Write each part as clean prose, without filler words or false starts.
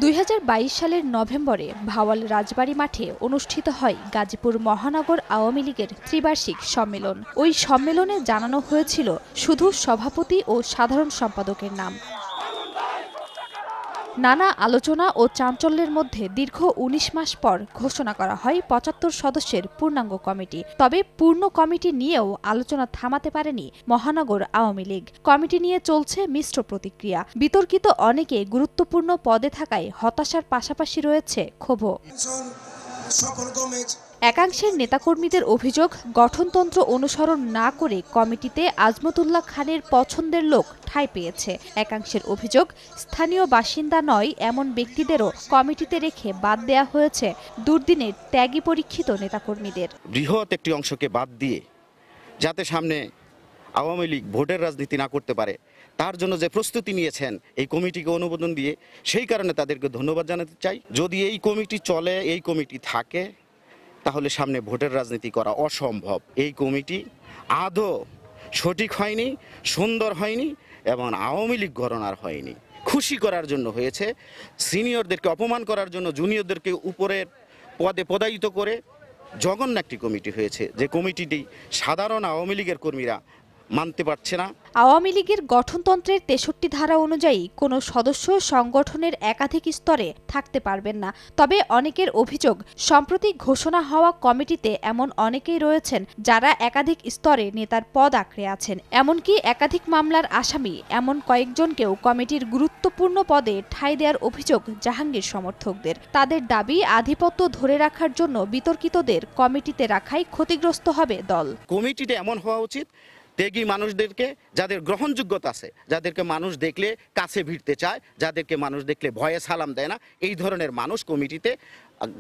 2022 সালের নভেম্বরে ভাওয়াল রাজবাড়ী মাঠে অনুষ্ঠিত হয় গাজীপুর মহানগর আওয়ামী লীগের ত্রিবার্ষিক সম্মেলন। ওই সম্মেলনে জানানো হয়েছিল শুধু সভাপতি ও সাধারণ সম্পাদকের নাম। নানা আলোচনা ও চাঞ্চল্যের মধ্যে দীর্ঘ ১৯ মাস পর ঘোষণা করা হয় ৭৫ সদস্যের পূর্ণাঙ্গ কমিটি। তবে পূর্ণ কমিটি নিয়েও আলোচনা থামাতে পারেনি মহানগর আওয়ামী লীগ। কমিটি নিয়ে চলছে মিশ্র প্রতিক্রিয়া। বিতর্কিত অনেকে গুরুত্বপূর্ণ পদে থাকায় হতাশার পাশাপাশি রয়েছে ক্ষোভও। একাংশের নেতাকর্মীদের অভিযোগ, গঠনতন্ত্র অনুসরণ না করে কমিটিতে আজমতুল্লাহ খানের পছন্দের লোক ঠাঁই পেয়েছে। একাংশের অভিযোগ, স্থানীয় বাসিন্দা নয় এমন ব্যক্তিদেরও কমিটিতে রেখে বাদ দেয়া হয়েছে দুর্দিনের ত্যাগী পরীক্ষিত নেতাকর্মীদের। বৃহৎ একটি অংশকে বাদ দিয়ে যাতে সামনে আওয়ামী লীগ ভোটের রাজনীতি না করতে পারে তার জন্য যে প্রস্তুতি নিয়েছেন এই কমিটিকে অনুমোদন দিয়ে, সেই কারণে তাদেরকে ধন্যবাদ জানাতে চাই। যদি এই কমিটি চলে, এই কমিটি থাকে, তাহলে সামনে ভোটের রাজনীতি করা অসম্ভব। এই কমিটি আদৌ সঠিক হয়নি, সুন্দর হয়নি এবং আওয়ামী লীগ গণনার হয়নি। খুশি করার জন্য হয়েছে, সিনিয়রদেরকে অপমান করার জন্য জুনিয়রদেরকে উপরের পদে পদায়িত করে জঘন্য একটি কমিটি হয়েছে, যে কমিটিটি সাধারণ আওয়ামী লীগের কর্মীরা মানতে পারছে না। আওয়ামী লীগের গঠনতন্ত্রের ৬৩ ধারা অনুযায়ী কোনো সদস্য সংগঠনের একাধিক স্তরে থাকতে পারবেন না। তবে অনেকের অভিযোগ, সম্প্রতি ঘোষণা হওয়া কমিটিতে এমন অনেকেই রয়েছেন যারা একাধিক স্তরে নেতার পদ আঁকড়ে আছেন। এমনকি একাধিক মামলার আসামি এমন কয়েকজনকেও কমিটির গুরুত্বপূর্ণ পদে ঠাঁই দেওয়ার অভিযোগ জাহাঙ্গীর সমর্থকদের। তাদের দাবি, আধিপত্য ধরে রাখার জন্য বিতর্কিতদের কমিটিতে রাখাই ক্ষতিগ্রস্ত হবে দল। কমিটিতে এমন হওয়া উচিত, ত্যাগী মানুষদেরকে, যাদের গ্রহণযোগ্যতা আছে, যাদেরকে মানুষ দেখলে কাছে ভিড়তে চায়, যাদেরকে মানুষ দেখলে ভয়ে সালাম দেয় না, এই ধরনের মানুষ কমিটিতে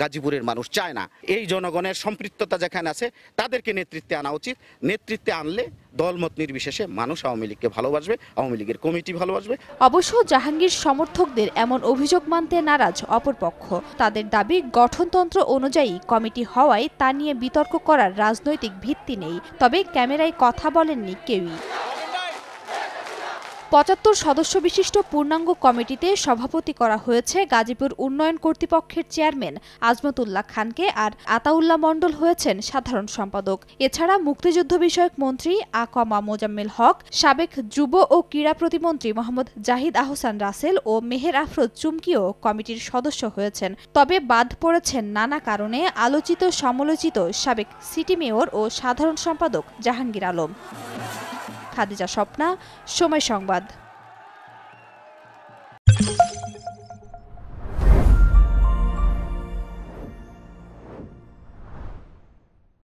গাজীপুরের মানুষ চায় না। এই জনগণের সম্পৃক্ততা যেখানে আছে তাদেরকে নেতৃত্বে আনা উচিত। নেতৃত্বে আনলে দলমত নির্বিশেষে মানুষ আওয়ামী লীগকে ভালোবাসবে, আওয়ামী লীগের কমিটি ভালোবাসবে। অবশ্য জাহাঙ্গীর সমর্থকদের এমন অভিযোগ মানতে নারাজ অপরপক্ষ। তাদের দাবি, গঠনতন্ত্র অনুযায়ী কমিটি হওয়ায় তা নিয়ে বিতর্ক করার রাজনৈতিক ভিত্তি নেই। তবে ক্যামেরায় কথা বলেননি কেউই। ৭৫ সদস্য বিশিষ্ট পূর্ণাঙ্গ কমিটিতে সভাপতি করা হয়েছে গাজীপুর উন্নয়ন কর্তৃপক্ষের চেয়ারম্যান আজমতুল্লাহ খানকে, আর আতাউল্লাহ মণ্ডল হয়েছেন সাধারণ সম্পাদক। এছাড়া মুক্তিযুদ্ধ বিষয়ক মন্ত্রী আকমা মোজাম্মেল হক, সাবেক যুব ও ক্রীড়া প্রতিমন্ত্রী মোহাম্মদ জাহিদ আহসান রাসেল ও মেহের আফরোজ চুমকিও কমিটির সদস্য হয়েছেন। তবে বাদ পড়েছেন নানা কারণে আলোচিত সমালোচিত সাবেক সিটি মেয়র ও সাধারণ সম্পাদক জাহাঙ্গীর আলম। খাদিজা স্বপ্না, সময় সংবাদ।